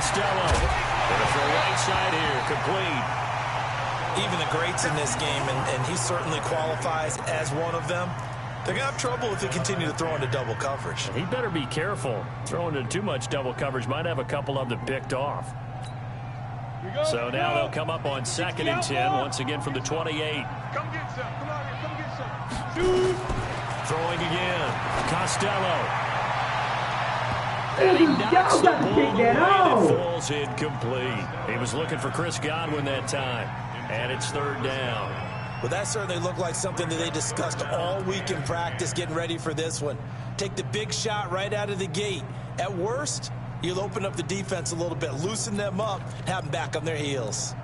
Costello. Going for a right side here. Complete. Even the greats in this game, and he certainly qualifies as one of them, they're going to have trouble if they continue to throw into double coverage. He better be careful. Throwing into too much double coverage might have a couple of them picked off. So now they'll come up on 2nd and 10, once again from the 28. Come get some. Come on here. Come get some. Shoot. Throwing again. Costello. And he knocks the ball away and it falls incomplete. He was looking for Chris Godwin that time. And it's 3rd down. Well, that certainly looked like something that they discussed all week in practice getting ready for this one. Take the big shot right out of the gate. At worst, you'll open up the defense a little bit, loosen them up, have them back on their heels.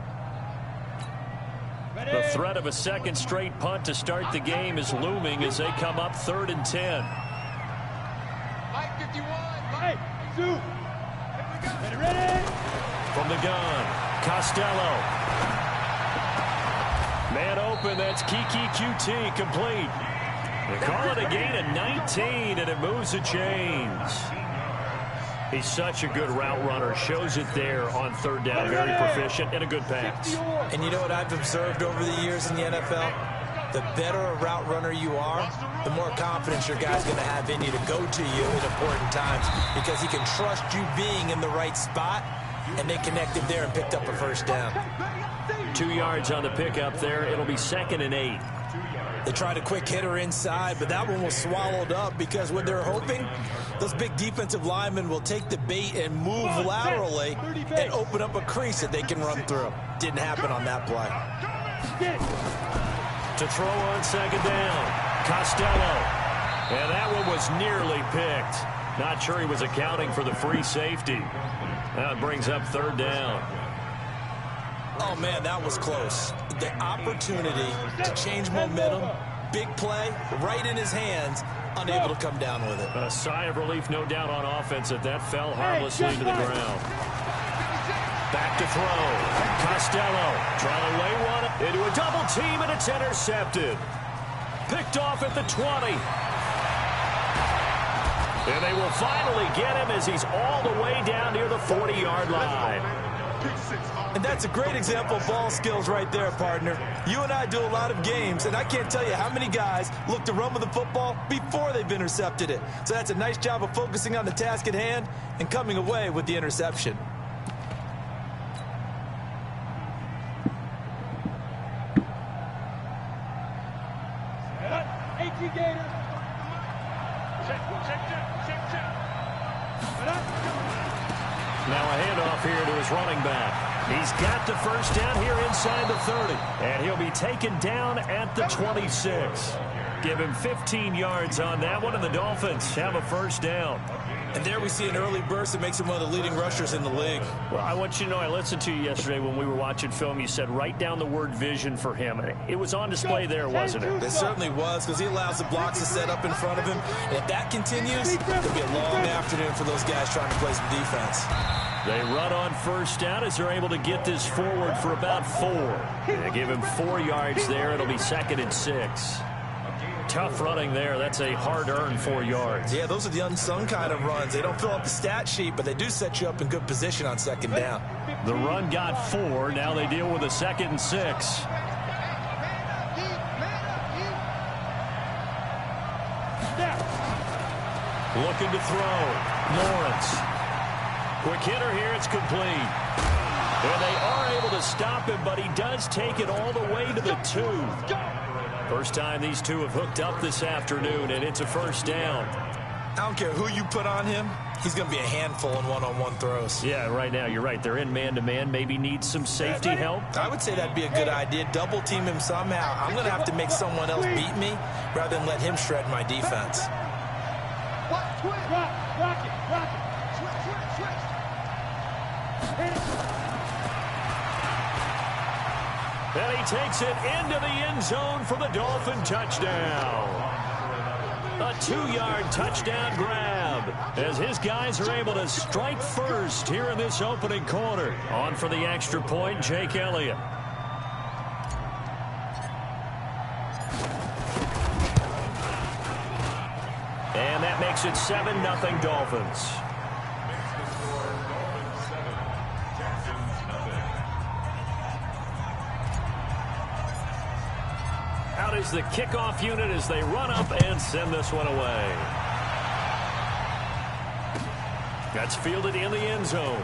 The threat of a second straight punt to start the game is looming as they come up 3rd and 10. Mike 51. Mike. Shoot. Ready. From the gun, Costello. Man open, that's Kiki QT, complete. They call it a gain of 19, and it moves the chains. He's such a good route runner. Shows it there on 3rd down. Very proficient and a good pass. And you know what I've observed over the years in the NFL? The better a route runner you are, the more confidence your guy's going to have in you to go to you at important times because he can trust you being in the right spot, and they connected there and picked up a 1st down. 2 yards on the pickup there. It'll be 2nd and 8. They tried a quick hitter inside, but that one was swallowed up because what they're hoping, those big defensive linemen will take the bait and move laterally and open up a crease that they can run through. Didn't happen on that play. To throw on 2nd down, Costello. And that one was nearly picked. Not sure he was accounting for the free safety. Now it brings up 3rd down. Oh, man, that was close. The opportunity to change momentum, big play, right in his hands, unable to come down with it. A sigh of relief, no doubt, on offense that that fell harmlessly to the ground. Back to throw. Costello trying to lay one into a double team, and it's intercepted. Picked off at the 20. And they will finally get him as he's all the way down near the 40-yard line. And that's a great example of ball skills right there, partner. You and I do a lot of games, and I can't tell you how many guys look to run with the football before they've intercepted it. So that's a nice job of focusing on the task at hand and coming away with the interception. Now a handoff here to his running back. He's got the 1st down here inside the 30. And he'll be taken down at the 26. Give him 15 yards on that one, and the Dolphins have a 1st down. And there we see an early burst that makes him one of the leading rushers in the league. Well, I want you to know, I listened to you yesterday when we were watching film. You said write down the word vision for him. It was on display there, wasn't it? It certainly was, because he allows the blocks to set up in front of him. And if that continues, it'll be a long afternoon for those guys trying to play some defense. They run on 1st down as they're able to get this forward for about 4. They give him 4 yards there. It'll be 2nd and 6. Tough running there. That's a hard-earned 4 yards. Yeah, those are the unsung kind of runs. They don't fill up the stat sheet, but they do set you up in good position on 2nd down. The run got 4. Now they deal with a 2nd and 6. Looking to throw. Lawrence. Quick hitter here. It's complete. And they are able to stop him, but he does take it all the way to the 2. First time these two have hooked up this afternoon, and it's a 1st down. I don't care who you put on him. He's going to be a handful in one-on-one throws. Yeah, right now, you're right. They're in man-to-man. Maybe need some safety help. I would say that'd be a good idea. Double team him somehow. I'm going to have to make someone else beat me rather than let him shred my defense. And he takes it into the end zone for the Dolphin touchdown. A 2-yard touchdown grab as his guys are able to strike first here in this opening quarter. On for the extra point, Jake Elliott. And that makes it 7-0 Dolphins. is the kickoff unit as they run up and send this one away. That's fielded in the end zone.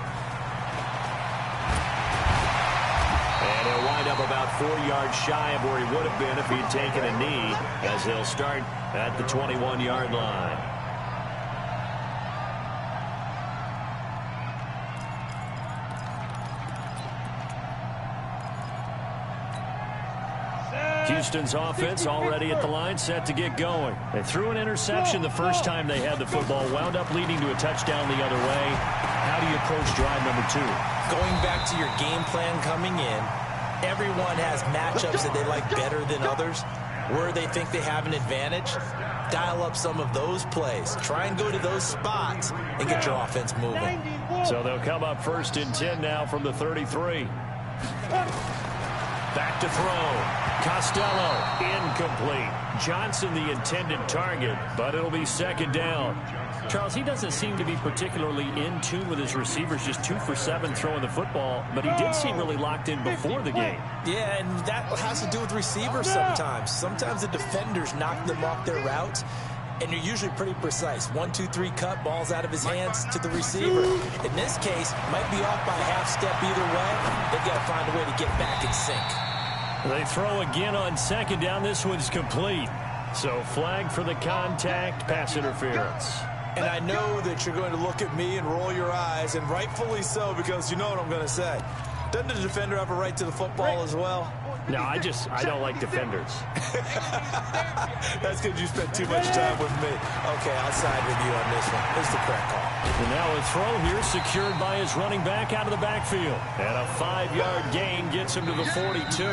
And he'll wind up about 4 yards shy of where he would have been if he'd taken a knee, as he'll start at the 21-yard line. Houston's offense already at the line, set to get going. They threw an interception the first time they had the football, wound up leading to a touchdown the other way. How do you approach drive number 2? Going back to your game plan coming in, everyone has matchups that they like better than others. Where they think they have an advantage, dial up some of those plays. Try and go to those spots and get your offense moving. So they'll come up 1st and 10 now from the 33. Back to throw. Costello, incomplete. Johnson, the intended target, but it'll be 2nd down. Charles, he doesn't seem to be particularly in tune with his receivers, just 2 for 7 throwing the football, but he did seem really locked in before the game. Yeah, and that has to do with receivers sometimes. Sometimes the defenders knock them off their routes, and you're usually pretty precise. 1, 2, 3 cut, balls out of his hands to the receiver. In this case, might be off by a half step either way. They've got to find a way to get back in sync. They throw again on 2nd down. This one's complete. So flag for the contact, pass interference. And I know that you're going to look at me and roll your eyes, and rightfully so, because you know what I'm going to say. Doesn't the defender have a right to the football as well? No, I don't like defenders. That's because you spent too much time with me. Okay, I'll side with you on this one. Here's the correct call. And now a throw here secured by his running back out of the backfield. And a 5-yard gain gets him to the 42.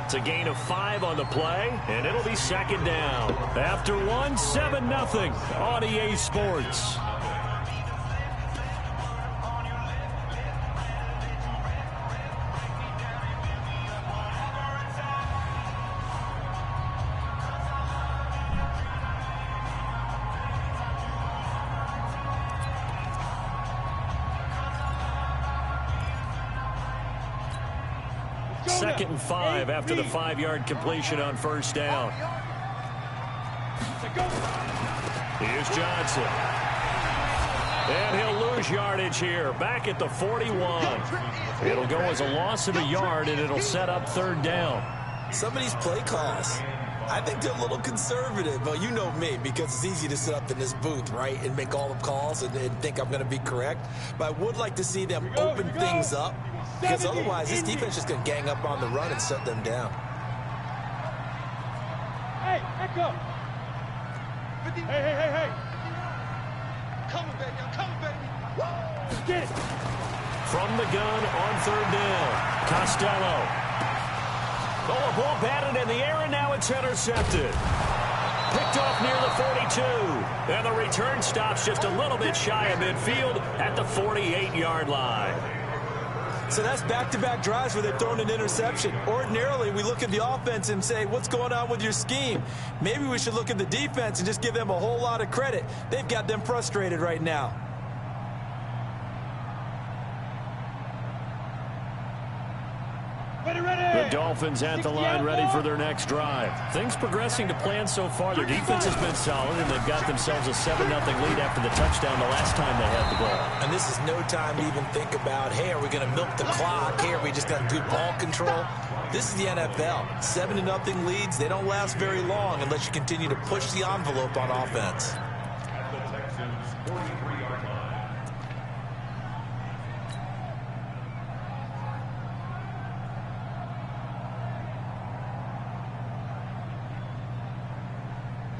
It's a gain of 5 on the play, and it'll be 2nd down. After 1, 7-0 on EA Sports. Second and 5 after the 5-yard completion on 1st down. Here's Johnson. And he'll lose yardage here, back at the 41. It'll go as a loss of a yard, and it'll set up 3rd down. Some of these play calls, I think they're a little conservative. But you know me, because it's easy to sit up in this booth, right, and make all the calls and think I'm going to be correct. But I would like to see them open things up, because otherwise this defense is going to gang up on the run and shut them down. Hey, back up. Hey. Coming, baby. I'm coming, baby. Woo! Get it. From the gun on 3rd down. Costello. Oh, a ball batted in the air, and now it's intercepted. Picked off near the 42. And the return stops just a little bit shy of midfield at the 48-yard line. So that's back-to-back drives where they've thrown an interception. Ordinarily, we look at the offense and say, what's going on with your scheme? Maybe we should look at the defense and just give them a whole lot of credit. They've got them frustrated right now. The Dolphins at the line, ready for their next drive. Things progressing to plan so far. Their defense has been solid, and they've got themselves a 7-0 lead after the touchdown the last time they had the ball. And this is no time to even think about, hey, are we going to milk the clock? Hey, are we just going to do ball control? This is the NFL. 7-0 leads, they don't last very long unless you continue to push the envelope on offense.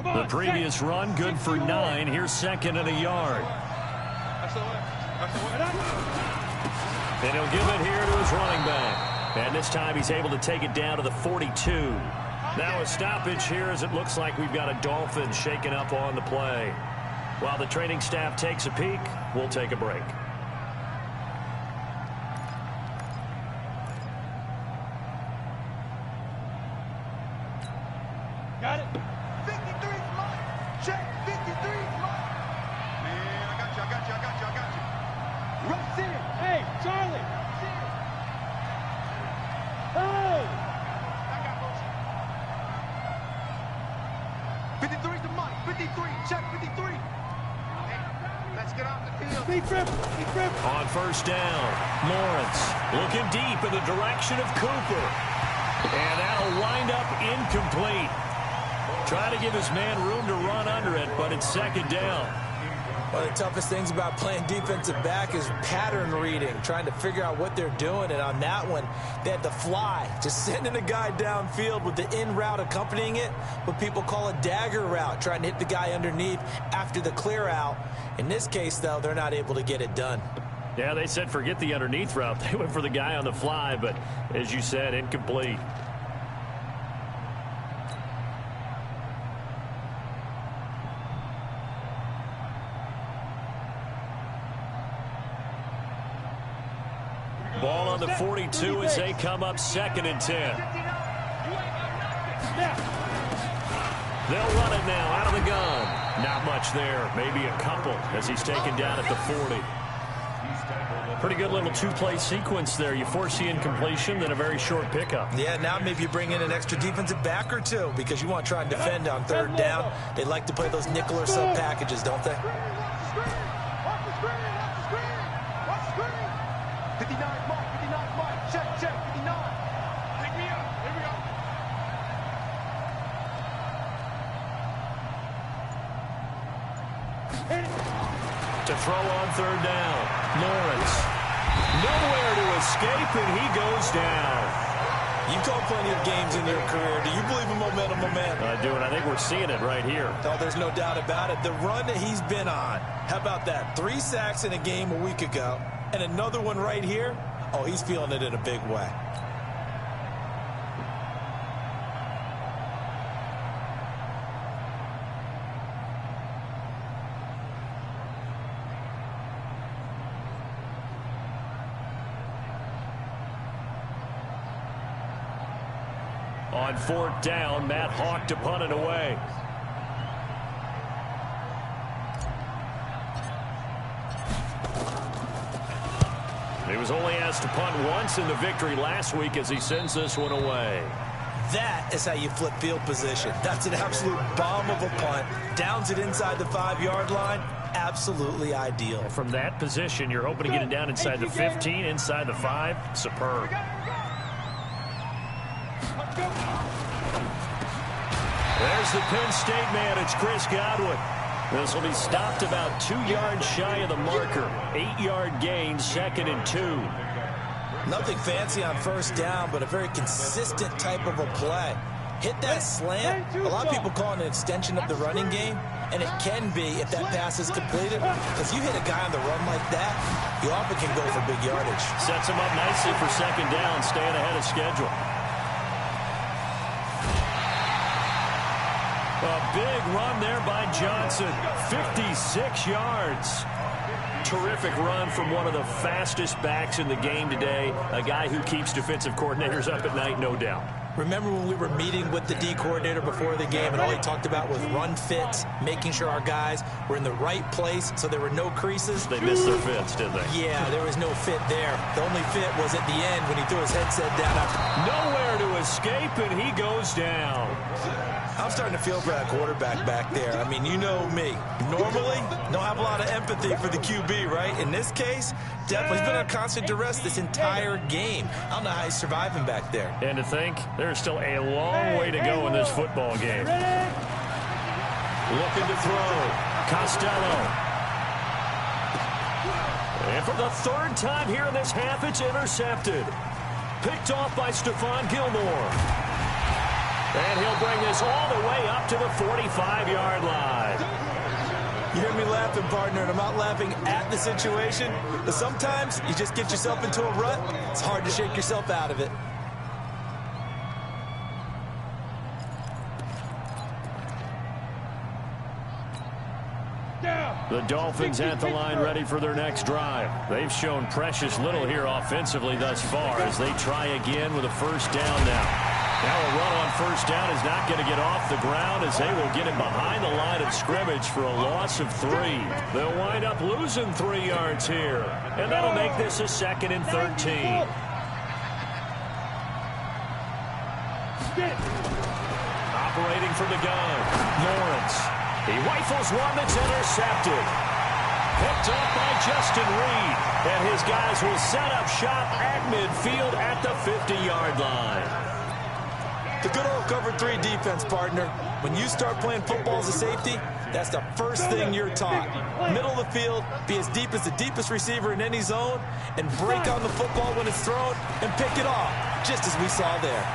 The previous run, good for 9. Here's 2nd and a yard. And he'll give it here to his running back. And this time he's able to take it down to the 42. Now a stoppage here as it looks like we've got a Dolphin shaken up on the play. While the training staff takes a peek, we'll take a break. Got it. 53 line. Check. 53 line. Man, I got you. Rush in. Hey, Charlie. Oh. 53. Check 53. Let's get off the field. Keep grip. On first down, Lawrence looking deep in the direction of Cooper. And that'll wind up incomplete. Trying to give his man room to run under it, but it's second down. One of the toughest things about playing defensive back is pattern reading, trying to figure out what they're doing. And on that one, they had to fly, just sending a guy downfield with the in route accompanying it, what people call a dagger route, trying to hit the guy underneath after the clear out. In this case, though, they're not able to get it done. Yeah, they said forget the underneath route. They went for the guy on the fly, but as you said, incomplete. Ball on the 42 as they come up 2nd and 10. They'll run it now out of the gun. Not much there. Maybe a couple as he's taken down at the 40. Pretty good little two-play sequence there. You force the incompletion, then a very short pickup. Yeah, now maybe you bring in an extra defensive back or two because you want to try and defend on 3rd down. They like to play those nickel or sub packages, don't they? 59 mark. Check 59. Pick me up. Here we go. To throw on 3rd down. Lawrence. Nowhere to escape, and he goes down. You've called plenty of games in your career. Do you believe in momentum, my man? I do, and I think we're seeing it right here. No, there's no doubt about it. The run that he's been on. How about that? 3 sacks in a game a week ago, and another one right here. Oh, he's feeling it in a big way. On 4th down, Matt Hawk to punt it away. He was only asked to punt once in the victory last week as he sends this one away. That is how you flip field position. That's an absolute bomb of a punt. Downs it inside the 5-yard line. Absolutely ideal. From that position, you're hoping to get it down inside the 15, inside the 5. Superb. There's the Penn State man. It's Chris Godwin. This will be stopped about 2 yards shy of the marker. 8-yard gain, 2nd and 2. Nothing fancy on 1st down, but a very consistent type of a play. Hit that slant. A lot of people call it an extension of the running game, and it can be if that pass is completed. Because you hit a guy on the run like that, you often can go for big yardage. Sets him up nicely for 2nd down, staying ahead of schedule. A big run there by Johnson. 56 yards. Terrific run from one of the fastest backs in the game today. A guy who keeps defensive coordinators up at night, no doubt. Remember when we were meeting with the D coordinator before the game and all he talked about was run fits, making sure our guys were in the right place so there were no creases? They missed their fits, didn't they? Yeah, there was no fit there. The only fit was at the end when he threw his headset down. Nowhere to escape, and he goes down. I'm starting to feel for that quarterback back there. I mean, you know me. Normally, don't have a lot of empathy for the QB, right? In this case, definitely he's been under constant duress this entire game. I don't know how he's surviving back there. And to think, there's still a long way to go in this football game. Looking to throw. Costello. And for the 3rd time here in this half, it's intercepted. Picked off by Stephon Gilmore. And he'll bring this all the way up to the 45-yard line. You hear me laughing, partner, and I'm not laughing at the situation, but sometimes you just get yourself into a rut. It's hard to shake yourself out of it. The Dolphins at the line ready for their next drive. They've shown precious little here offensively thus far as they try again with a 1st down now. Now a run on 1st down is not going to get off the ground as they will get him behind the line of scrimmage for a loss of 3. They'll wind up losing 3 yards here. And that'll make this a 2nd and 13. Operating from the gun, Lawrence. He rifles one that's intercepted. Picked up by Justin Reed. And his guys will set up shop at midfield at the 50-yard line. The good old cover 3 defense, partner. When you start playing football as a safety, that's the first thing you're taught. Middle of the field, be as deep as the deepest receiver in any zone, and break on the football when it's thrown and pick it off, just as we saw there.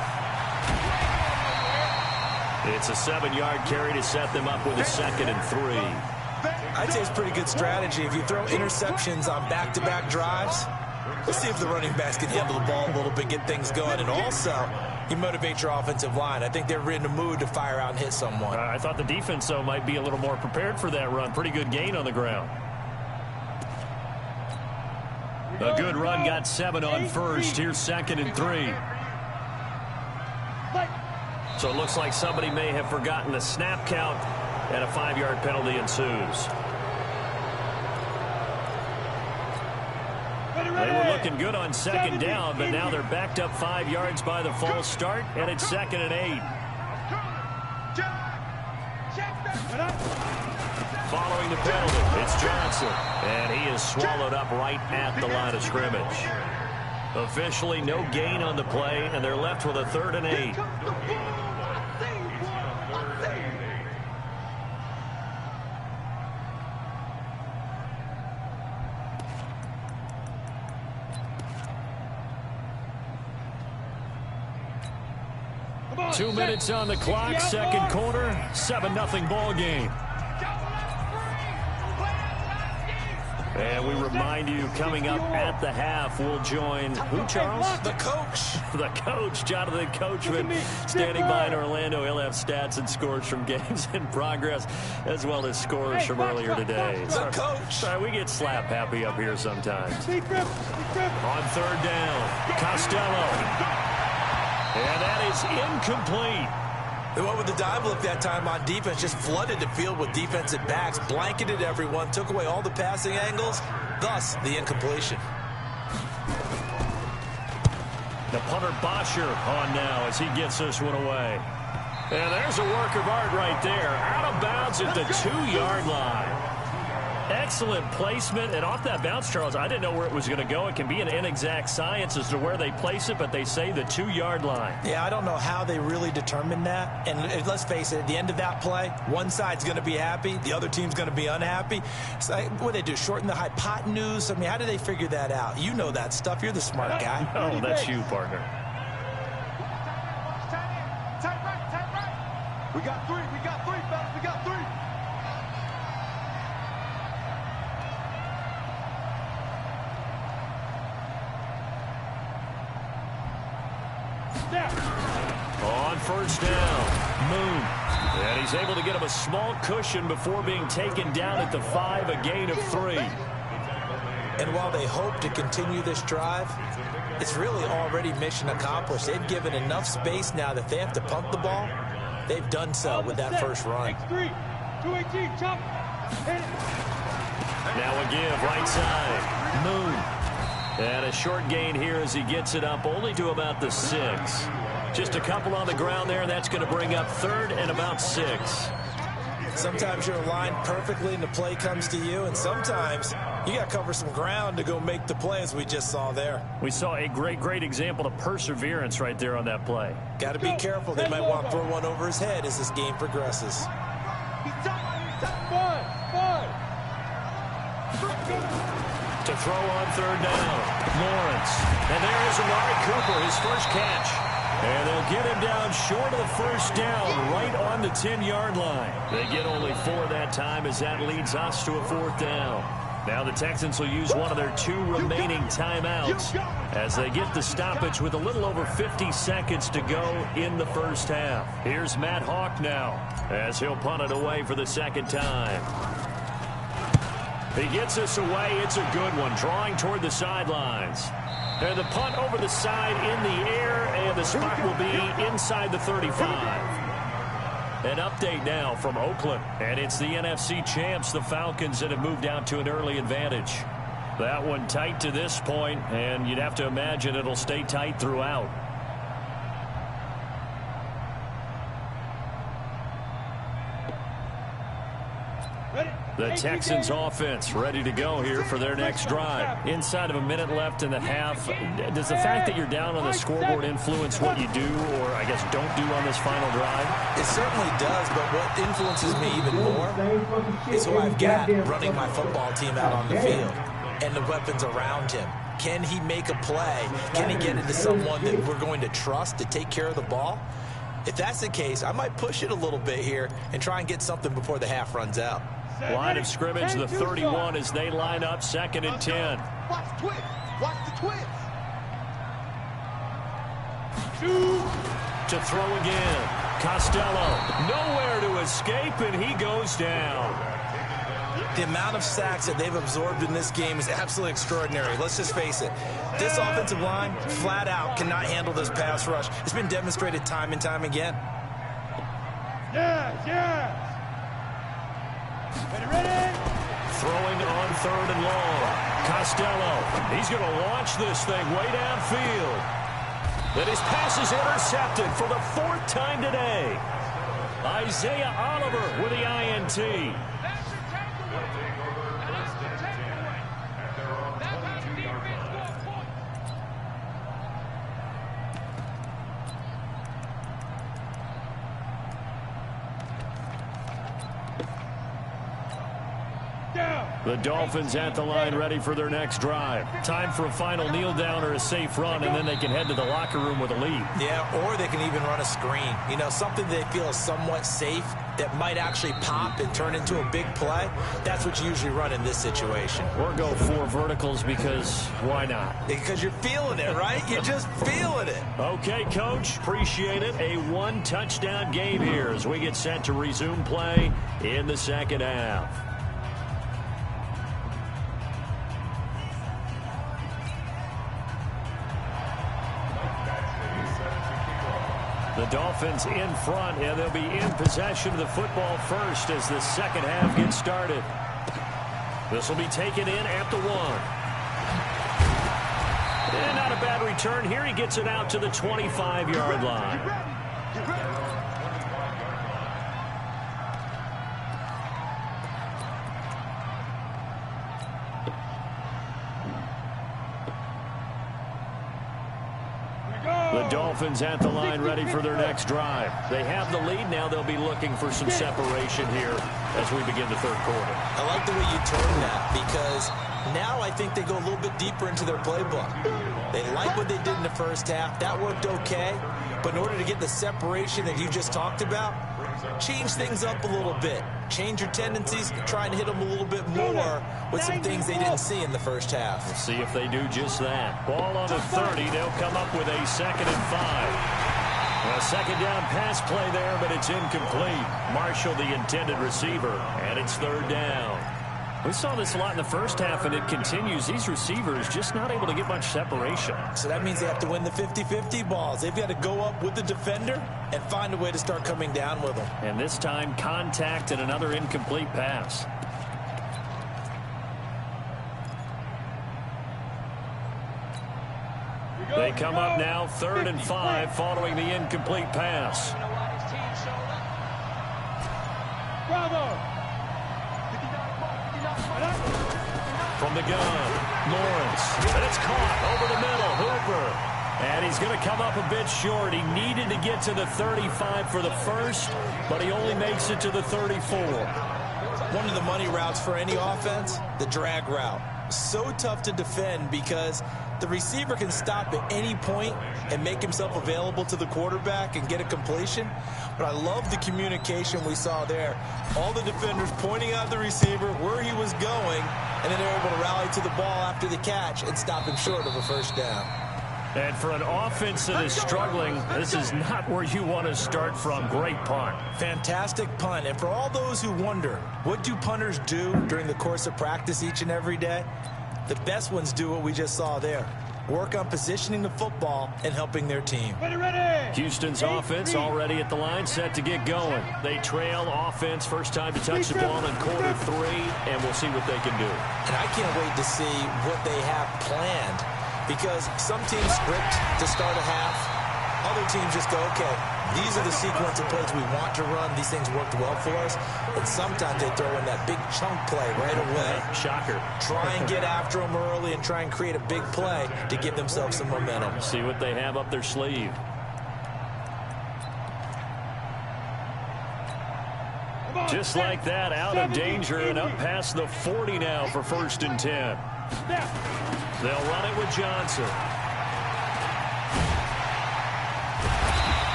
It's a 7-yard carry to set them up with a 2nd and 3. I'd say it's a pretty good strategy. If you throw interceptions on back-to-back drives, let's see if the running backs can handle the ball a little bit, get things going, and also you motivate your offensive line. I think they're in the mood to fire out and hit someone. I thought the defense, though, might be a little more prepared for that run. Pretty good gain on the ground. A good run, got 7 on first. Here's 2nd and 3. So it looks like somebody may have forgotten the snap count, and a 5-yard penalty ensues. They were looking good on 2nd down, but now they're backed up 5 yards by the false start, and it's 2nd and 8. Following the penalty, it's Johnson, and he is swallowed up right at the line of scrimmage. Officially, no gain on the play, and they're left with a 3rd and 8. 2 minutes on the clock, 2nd quarter, 7-0 ball game. And we remind you, coming up at the half, we'll join who, Charles? The coach. The coach, Jonathan Coachman, standing by in Orlando. He'll have stats and scores from games in progress, as well as scores from earlier today. The coach. Sorry, we get slap happy up here sometimes. On 3rd down, Costello. And that is incomplete. They went with the dive look that time on defense, just flooded the field with defensive backs, blanketed everyone, took away all the passing angles, thus the incompletion. The punter Bosher on now as he gets this one away. And there's a work of art right there. Out of bounds at the 2-yard line. Excellent placement, and off that bounce, Charles, I didn't know where it was going to go. It can be an inexact science as to where they place it, but they say the 2-yard line. Yeah, I don't know how they really determined that. And let's face it, at the end of that play, one side's going to be happy, the other team's going to be unhappy. It's like, what do they do, shorten the hypotenuse? I mean, how do they figure that out? You know that stuff. You're the smart guy. Oh, that's you, partner. Tight right. We got 3, fellas, we got 3. On 1st down, Moon. And he's able to get him a small cushion before being taken down at the 5, a gain of 3. And while they hope to continue this drive, it's really already mission accomplished. They've given enough space now that they have to punt the ball. They've done so with that first run. Now a give, right side, Moon. And a short gain here as he gets it up only to about the 6. Just a couple on the ground there, and that's going to bring up 3rd and about 6. Sometimes you're aligned perfectly and the play comes to you, and sometimes you got to cover some ground to go make the play, as we just saw there. We saw a great example of perseverance right there on that play. Got to be careful. They might want to throw one over his head as this game progresses. To throw on 3rd down, Lawrence. And there is Amari Cooper, his first catch. And they'll get him down short of the 1st down, right on the 10-yard line. They get only 4 that time as that leads us to a 4th down. Now the Texans will use one of their 2 remaining timeouts as they get the stoppage with a little over 50 seconds to go in the first half. Here's Matt Hawk now as he'll punt it away for the 2nd time. He gets this away. It's a good one, drawing toward the sidelines. And the punt over the side in the air, and the spot will be inside the 35. An update now from Oakland, and it's the NFC champs, the Falcons, that have moved out to an early advantage. That one tight to this point, and you'd have to imagine it'll stay tight throughout. The Texans offense ready to go here for their next drive. Inside of a minute left in the half, does the fact that you're down on the scoreboard influence what you do, or I guess don't do on this final drive? It certainly does, but what influences me even more is who I've got running my football team out on the field and the weapons around him. Can he make a play? Can he get into someone that we're going to trust to take care of the ball? If that's the case, I might push it a little bit here and try and get something before the half runs out. Line of scrimmage, the 31 as they line up, 2nd and 10. Watch the twist. Watch the twist. To throw again. Costello, nowhere to escape, and he goes down. The amount of sacks that they've absorbed in this game is absolutely extraordinary. Let's just face it. This offensive line, flat out, cannot handle this pass rush. It's been demonstrated time and time again. Yes. Ready? Throwing on 3rd and long. Costello, he's going to launch this thing way downfield. But his pass is intercepted for the 4th time today. Isaiah Oliver with the INT. The Dolphins at the line ready for their next drive. Time for a final kneel down or a safe run, and then they can head to the locker room with a lead. Yeah, or they can even run a screen. You know, something they feel is somewhat safe that might actually pop and turn into a big play. That's what you usually run in this situation. Or go 4 verticals because why not? Because you're feeling it, right? You're just feeling it. Okay, Coach. Appreciate it. A 1-touchdown game here as we get set to resume play in the 2nd half. The Dolphins in front, and they'll be in possession of the football first as the 2nd half gets started. This will be taken in at the 1. And not a bad return here. He gets it out to the 25-yard line. Get ready. The Dolphins at the line ready for their next drive. They have the lead. Now they'll be looking for some separation here as we begin the 3rd quarter. I like the way you turn that because now I think they go a little bit deeper into their playbook. They like what they did in the 1st half. That worked okay. But in order to get the separation that you just talked about, change things up a little bit. Change your tendencies, try and hit them a little bit more with some things they didn't see in the 1st half. We'll see if they do just that. Ball on the 30. They'll come up with a 2nd and 5. A 2nd down pass play there, but it's incomplete. Marshall, the intended receiver, and it's 3rd down. We saw this a lot in the 1st half, and it continues. These receivers just not able to get much separation. So that means they have to win the 50-50 balls. They've got to go up with the defender and find a way to start coming down with them. And this time, contact and another incomplete pass. They come up now 3rd and 5 following the incomplete pass. Bravo. From the gun, Lawrence, and it's caught over the middle, Hooper. And he's going to come up a bit short. He needed to get to the 35 for the first, but he only makes it to the 34. One of the money routes for any offense, the drag route. So tough to defend because the receiver can stop at any point and make himself available to the quarterback and get a completion. But I love the communication we saw there. All the defenders pointing out the receiver where he was going, and then they're able to rally to the ball after the catch and stop him short of a 1st down. And for an offense that is struggling, this is not where you want to start from. Great punt. Fantastic punt. And for all those who wonder, what do punters do during the course of practice each and every day? The best ones do what we just saw there. Work on positioning the football and helping their team. Ready. Houston's offense already at the line, set to get going. They trail offense, first time to touch the ball in quarter 3, and we'll see what they can do. And I can't wait to see what they have planned because some teams script to start a half. Other teams just go, okay, These are the sequence of plays we want to run. These things worked well for us. And sometimes they throw in that big chunk play right away. Shocker. Try and get after them early and try and create a big play to give themselves some momentum. See what they have up their sleeve. Just like that, out of danger and up past the 40 now for 1st and 10. They'll run it with Johnson.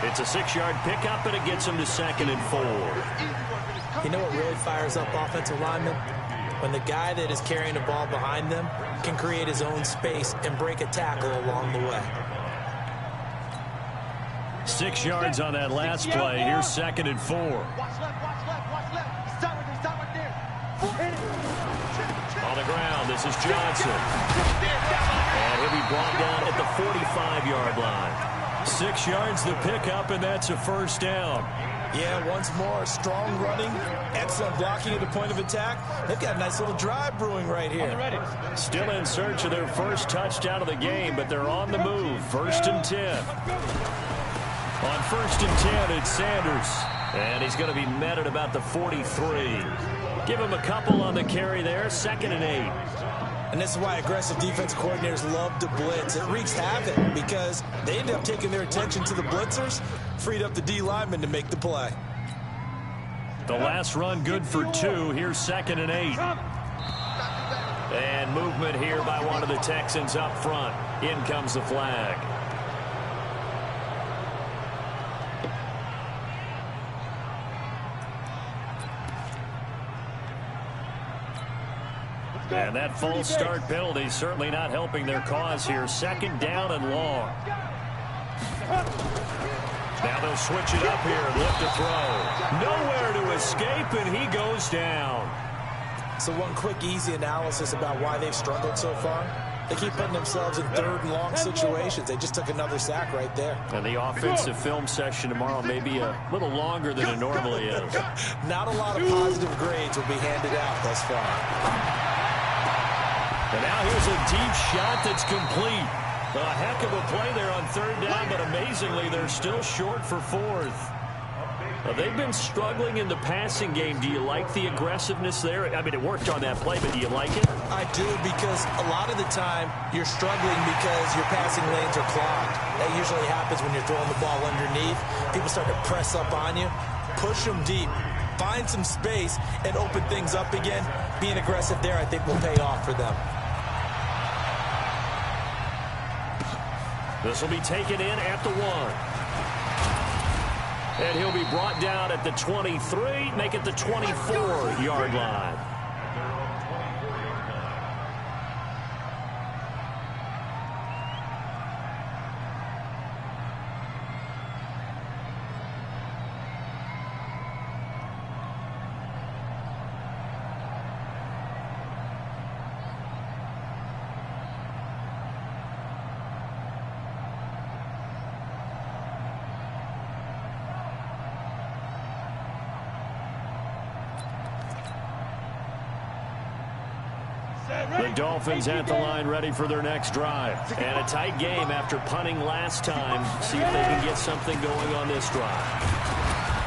It's a 6-yard pickup, and it gets him to 2nd and 4. You know what really fires up offensive linemen? When the guy that is carrying the ball behind them can create his own space and break a tackle along the way. 6 yards on that last play. Here's 2nd and 4. Watch left, watch left, watch left. Stop right there. On the ground, this is Johnson. And he'll be brought down at the 45-yard line. 6 yards the pickup, and that's a 1st down. Yeah, once more, strong running, excellent blocking at the point of attack. They've got a nice little drive brewing right here. Still in search of their first touchdown of the game, but they're on the move. 1st and 10. On 1st and 10, it's Sanders. And he's going to be met at about the 43. Give him a couple on the carry there. 2nd and 8. And this is why aggressive defense coordinators love to blitz. It wreaks havoc because they end up taking their attention to the blitzers, freed up the D lineman to make the play. The last run good for 2. Here's 2nd and 8. And movement here by one of the Texans up front. In comes the flag. And that false start penalty certainly not helping their cause here. 2nd down and long. Now they'll switch it up here and lift a throw. Nowhere to escape, and he goes down. So one quick, easy analysis about why they've struggled so far. They keep putting themselves in 3rd and long situations. They just took another sack right there. And the offensive film session tomorrow may be a little longer than it normally is. Not a lot of positive grades will be handed out thus far. And now here's a deep shot that's complete. A heck of a play there on 3rd down, but amazingly, they're still short for 4th. They've been struggling in the passing game. Do you like the aggressiveness there? I mean, it worked on that play, but do you like it? I do, because a lot of the time you're struggling because your passing lanes are clogged. That usually happens when you're throwing the ball underneath. People start to press up on you. Push them deep. Find some space and open things up again. Being aggressive there, I think, will pay off for them. This will be taken in at the 1. And he'll be brought down at the 23, make it the 24-yard line. The Dolphins at the line ready for their next drive. And a tight game after punting last time. See if they can get something going on this drive.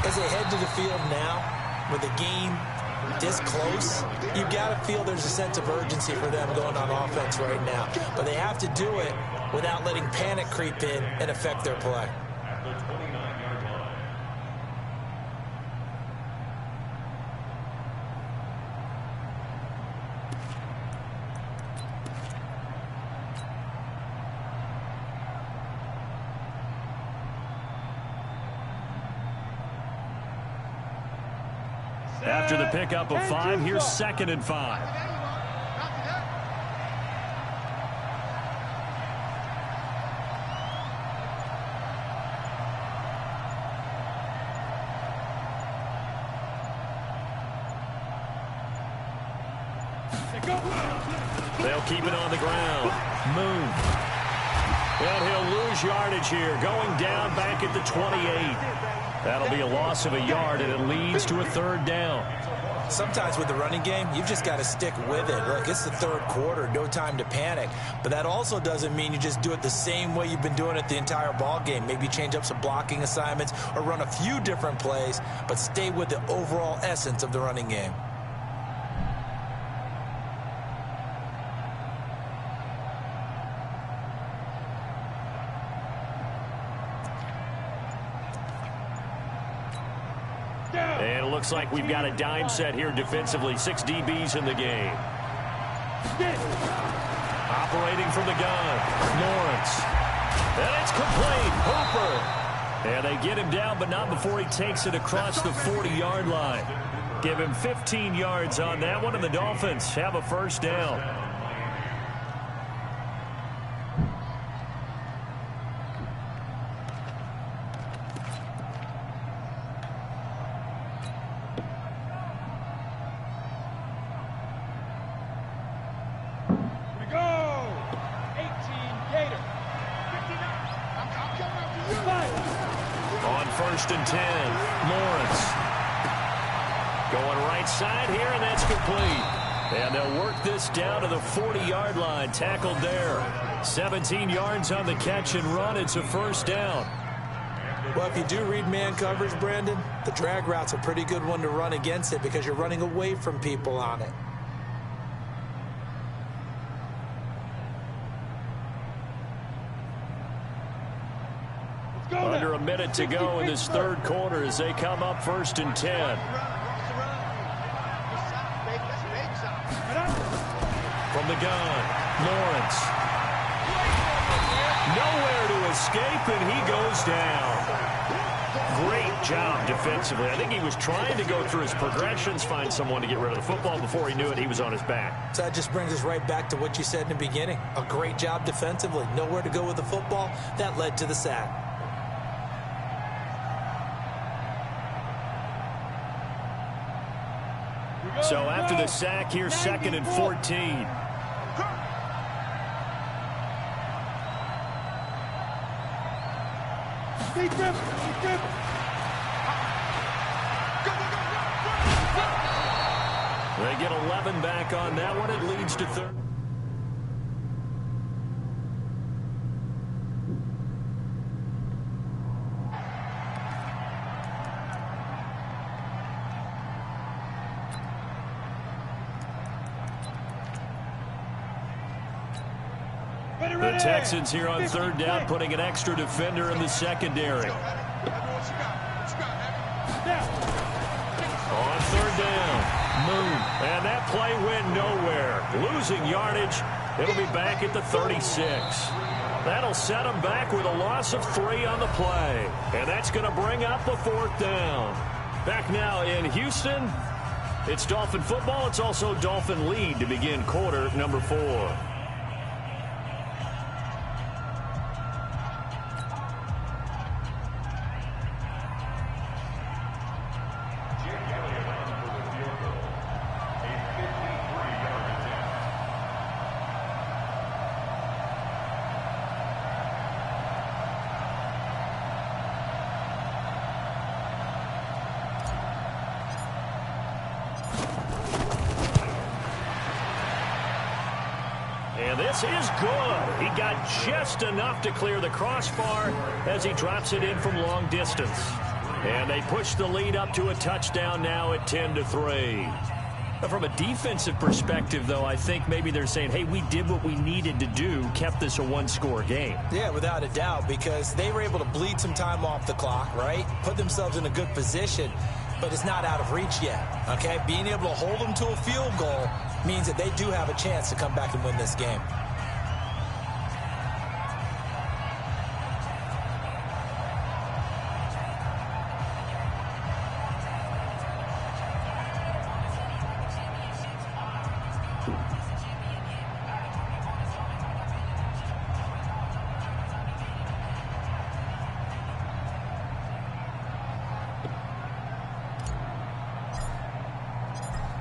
As they head to the field now, with the game this close, you've got to feel there's a sense of urgency for them going on offense right now. But they have to do it without letting panic creep in and affect their play. After the pickup of 5, here's 2nd and 5. They'll keep it on the ground. Move. And he'll lose yardage here, going down back at the 28. That'll be a loss of a yard, and it leads to a 3rd down. Sometimes with the running game, you've just got to stick with it. Look, it's the third quarter, no time to panic. But that also doesn't mean you just do it the same way you've been doing it the entire ball game. Maybe change up some blocking assignments or run a few different plays, but stay with the overall essence of the running game. And it looks like we've got a dime set here defensively. 6 DBs in the game. Operating from the gun, Lawrence. And it's complete. Hooper. And they get him down, but not before he takes it across the 40-yard line. Give him 15 yards on that one, and the Dolphins have a first down. First and 10, Lawrence. Going right side here, and that's complete. And they'll work this down to the 40-yard line. Tackled there. 17 yards on the catch and run. It's a first down. Well, if you do read man coverage, Brandon, the drag route's a pretty good one to run against it because you're running away from people on it. Under a minute to go in this third quarter as they come up first and 10. From the gun, Lawrence. Nowhere to escape, and he goes down. Great job defensively. I think he was trying to go through his progressions, find someone to get rid of the football. Before he knew it, he was on his back. So that just brings us right back to what you said in the beginning. A great job defensively. Nowhere to go with the football. That led to the sack. So after the sack, here's 2nd and 14. They get 11 back on that one. It leads to third. The Texans here on third down, putting an extra defender in the secondary. On third down, Moon. And that play went nowhere. Losing yardage. It'll be back at the 36. That'll set them back with a loss of 3 on the play. And that's going to bring up a 4th down. Back now in Houston. It's Dolphin football. It's also Dolphin lead to begin quarter number 4. And this is good. He got just enough to clear the crossbar as he drops it in from long distance. And they push the lead up to a touchdown now at 10-3. From a defensive perspective, though, I think maybe they're saying, hey, we did what we needed to do, kept this a one-score game. Yeah, without a doubt, because they were able to bleed some time off the clock, right? Put themselves in a good position, but it's not out of reach yet, okay? Being able to hold them to a field goal means that they do have a chance to come back and win this game.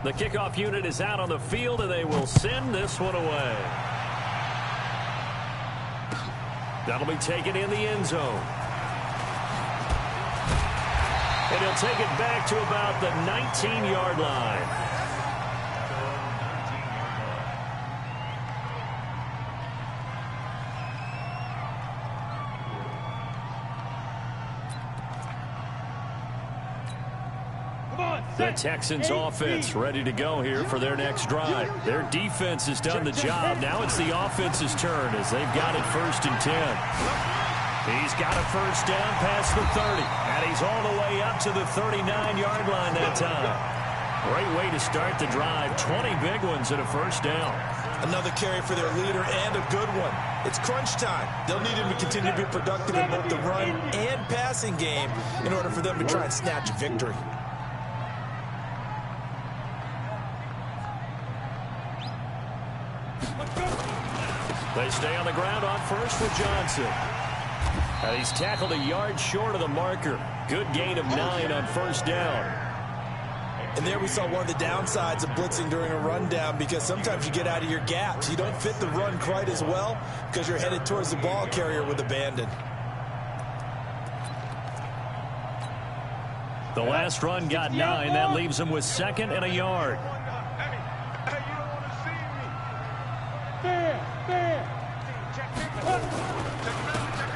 The kickoff unit is out on the field, and they will send this one away. That'll be taken in the end zone. And he'll take it back to about the 19-yard line. The Texans offense ready to go here for their next drive. Their defense has done the job. Now it's the offense's turn as they've got it 1st and 10. He's got a first down past the 30, and he's all the way up to the 39-yard line that time. Great way to start the drive. 20 big ones and a first down. Another carry for their leader and a good one. It's crunch time. They'll need him to continue to be productive in both the run and passing game in order for them to try and snatch a victory. They stay on the ground on first with Johnson. And he's tackled a yard short of the marker. Good gain of 9 on first down. And there we saw one of the downsides of blitzing during a rundown, because sometimes you get out of your gaps. You don't fit the run quite as well because you're headed towards the ball carrier with abandon. The last run got 9. That leaves him with 2nd and a yard.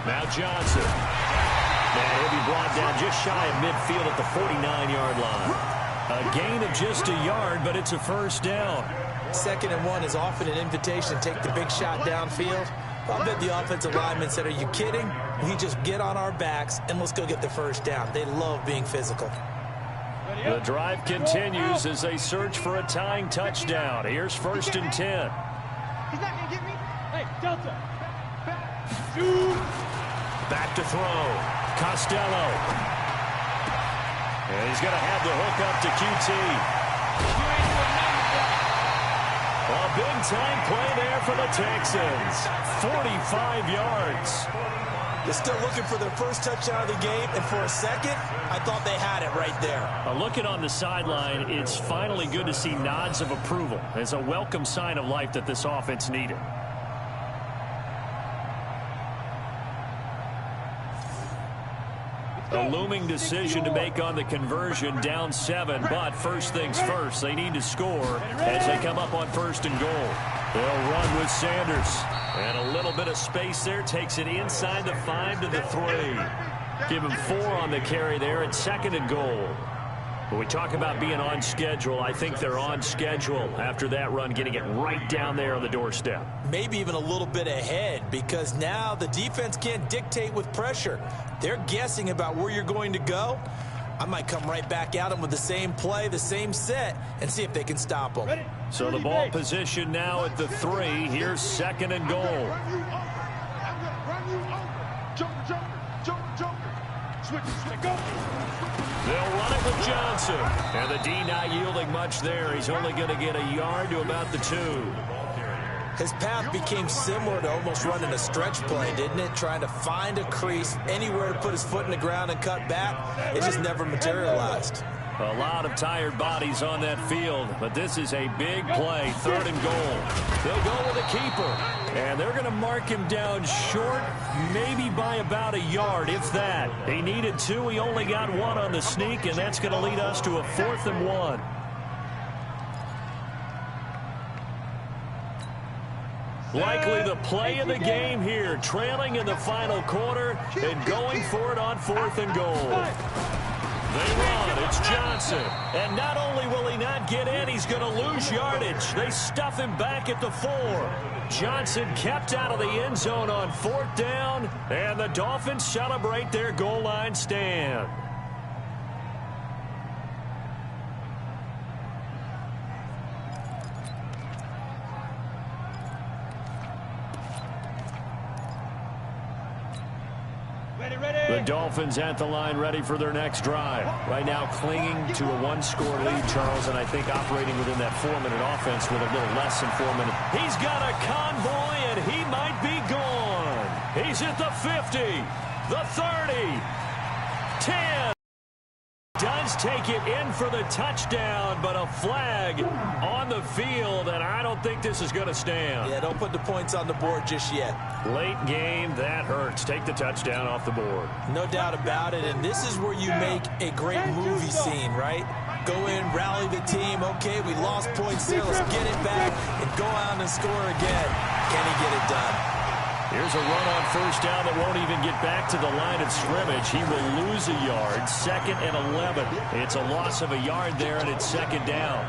Now Johnson. And he'll be brought down just shy of midfield at the 49-yard line. A gain of just a yard, but it's a first down. 2nd and 1 is often an invitation to take the big shot downfield. I bet the offensive lineman said, "Are you kidding? We just get on our backs and let's go get the first down." They love being physical. The drive continues as they search for a tying touchdown. Here's 1st and 10. He's not going to get me. Hey, Delta. Back to throw. Costello. And he's going to have the hook up to QT. A big-time play there for the Texans. 45 yards. They're still looking for their first touchdown of the game, and for a second, I thought they had it right there. Looking on the sideline, it's finally good to see nods of approval. It's a welcome sign of life that this offense needed. A looming decision to make on the conversion, down 7, but first things first, they need to score as they come up on 1st and goal. They'll run with Sanders, and a little bit of space there, takes it inside the 5 to the 3. Give him 4 on the carry there at 2nd and goal. When we talk about being on schedule, I think they're on schedule after that run, getting it right down there on the doorstep. Maybe even a little bit ahead, because now the defense can't dictate with pressure. They're guessing about where you're going to go. I might come right back at them with the same play, the same set, and see if they can stop them. So the ball position now at the 3. Here's 2nd and goal. I'm going to run you over. Joker. Switch, go. They'll run it with Johnson. And the D not yielding much there. He's only going to get a yard to about the 2. His path became similar to almost running a stretch play, didn't it? Trying to find a crease, anywhere to put his foot in the ground and cut back. It just never materialized. A lot of tired bodies on that field, but this is a big play, 3rd and goal. They'll go with a keeper, and they're going to mark him down short, maybe by about a yard, if that. He needed 2. He only got 1 on the sneak, and that's going to lead us to a 4th and 1. Likely the play of the game here, trailing in the final quarter and going for it on 4th and goal. They run. It's Johnson. And not only will he not get in, he's going to lose yardage. They stuff him back at the 4. Johnson kept out of the end zone on 4th down, and the Dolphins celebrate their goal line stand. The Dolphins at the line, ready for their next drive. Right now clinging to a 1-score lead, Charles, and I think operating within that 4-minute offense with a little less than 4 minutes. He's got a convoy, and he might be gone. He's at the 50, the 30, 10. Does take it in for the touchdown, but a flag on the field, and I don't think this is going to stand. Yeah, don't put the points on the board just yet. Late game, that hurts. Take the touchdown off the board. No doubt about it, and this is where you make a great movie scene, right? Go in, rally the team. Okay, we lost points there. Let's get it back and go out and score again. Can he get it done? Here's a run on first down that won't even get back to the line of scrimmage. He will lose a yard. 2nd and 11. It's a loss of a yard there, and it's 2nd down.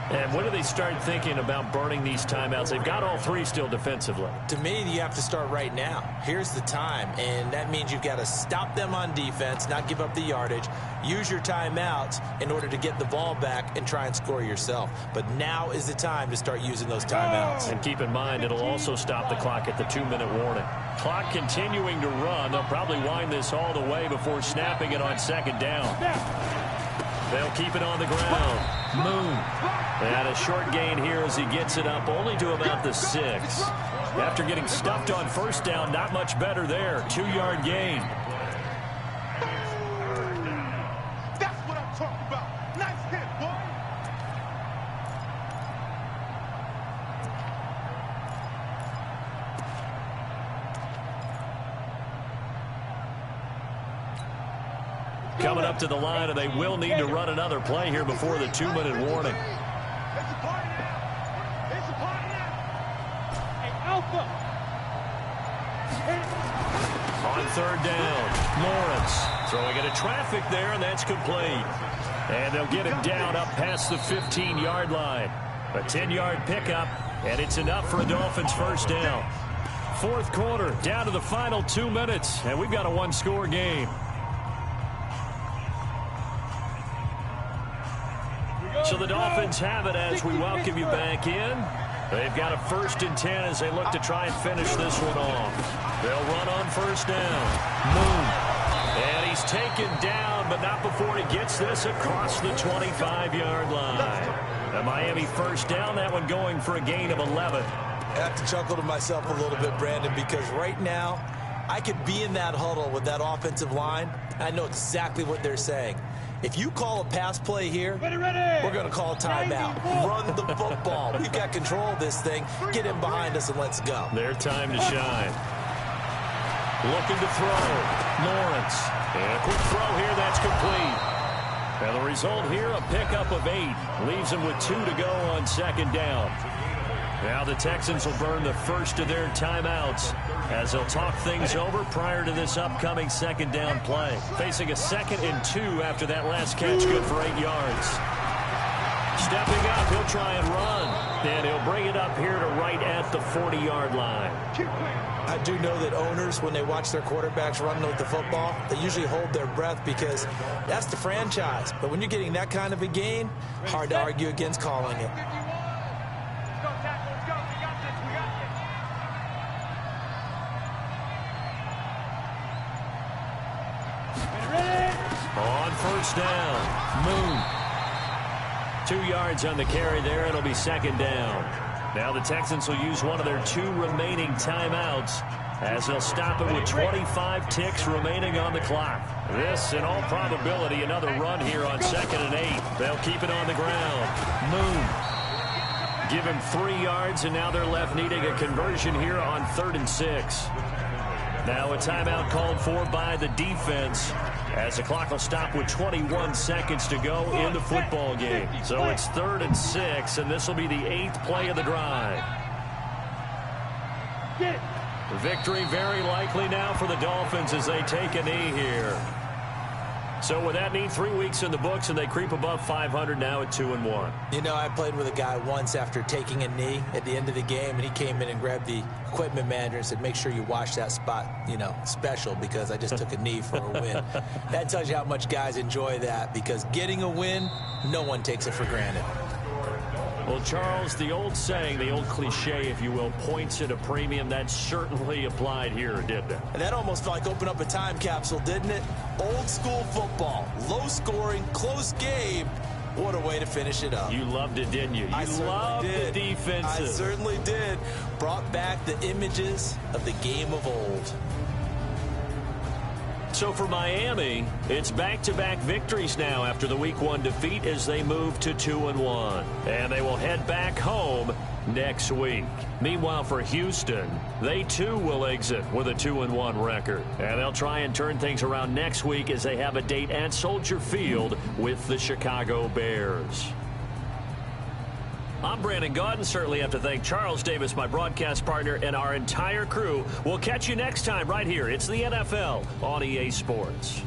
And when do they start thinking about burning these timeouts? They've got all 3 still defensively. To me, you have to start right now. Here's the time, and that means you've got to stop them on defense, not give up the yardage, use your timeouts in order to get the ball back and try and score yourself. But now is the time to start using those timeouts. And keep in mind, it'll also stop the clock at the 2-minute warning. Clock continuing to run. They'll probably wind this all the way before snapping it on 2nd down. They'll keep it on the ground. Moon. And a short gain here as he gets it up only to about the 6. After getting stuffed on first down, not much better there. 2-yard gain. That's what I'm talking about. Nice hit, boy. Coming up to the line, and they will need to run another play here before the 2-minute warning. It's a party now. It's a party now. Hey, Alpha. On 3rd down, Lawrence throwing into traffic there, and that's complete. And they'll get him down up past the 15-yard line. A 10-yard pickup, and it's enough for a Dolphins first down. 4th quarter, down to the final 2 minutes, and we've got a 1-score game. So the Dolphins have it as we welcome you back in. They've got a 1st and 10 as they look to try and finish this one off. They'll run on first down. Moon. And he's taken down, but not before he gets this across the 25-yard line. A Miami first down, that one going for a gain of 11. I have to chuckle to myself a little bit, Brandon, because right now I could be in that huddle with that offensive line. I know exactly what they're saying. If you call a pass play here, we're going to call a timeout. Run the football. We've got control of this thing. Get in behind us and let's go. Their time to shine. Looking to throw. Lawrence. And a quick throw here. That's complete. And the result here, a pickup of 8. Leaves them with 2 to go on 2nd down. Now the Texans will burn the first of their timeouts as they'll talk things over prior to this upcoming 2nd down play. Facing a 2nd and 2 after that last catch, good for 8 yards. Stepping up, he'll try and run. And he'll bring it up here to right at the 40-yard line. I do know that owners, when they watch their quarterbacks run with the football, they usually hold their breath because that's the franchise. But when you're getting that kind of a gain, hard to argue against calling it. On first down, Moon. 2 yards on the carry there. It'll be 2nd down. Now the Texans will use one of their 2 remaining timeouts as they'll stop it with 25 ticks remaining on the clock. This, in all probability, another run here on 2nd and 8. They'll keep it on the ground. Moon. Give him 3 yards, and now they're left needing a conversion here on 3rd and 6. Now a timeout called for by the defense as the clock will stop with 21 seconds to go in the football game. So it's 3rd and 6, and this will be the 8th play of the drive. The victory very likely now for the Dolphins as they take a knee here. So with that knee, 3 weeks in the books, and they creep above 500 now at 2-1. You know, I played with a guy once after taking a knee at the end of the game, and he came in and grabbed the equipment manager and said, make sure you wash that spot, you know, special, because I just took a knee for a win. That tells you how much guys enjoy that, because getting a win, no one takes it for granted. Well, Charles, the old saying, the old cliche, if you will, points at a premium, that certainly applied here, didn't it? And that almost felt like opened up a time capsule, didn't it? Old school football, low scoring, close game. What a way to finish it up. You loved it, didn't you? You loved the defensive. I certainly did. Brought back the images of the game of old. So for Miami, it's back-to-back victories now after the Week 1 defeat as they move to 2-1. And they will head back home next week. Meanwhile, for Houston, they too will exit with a 2-1 record. And they'll try and turn things around next week as they have a date at Soldier Field with the Chicago Bears. I'm Brandon Gaudin. Certainly have to thank Charles Davis, my broadcast partner, and our entire crew. We'll catch you next time right here. It's the NFL on EA Sports.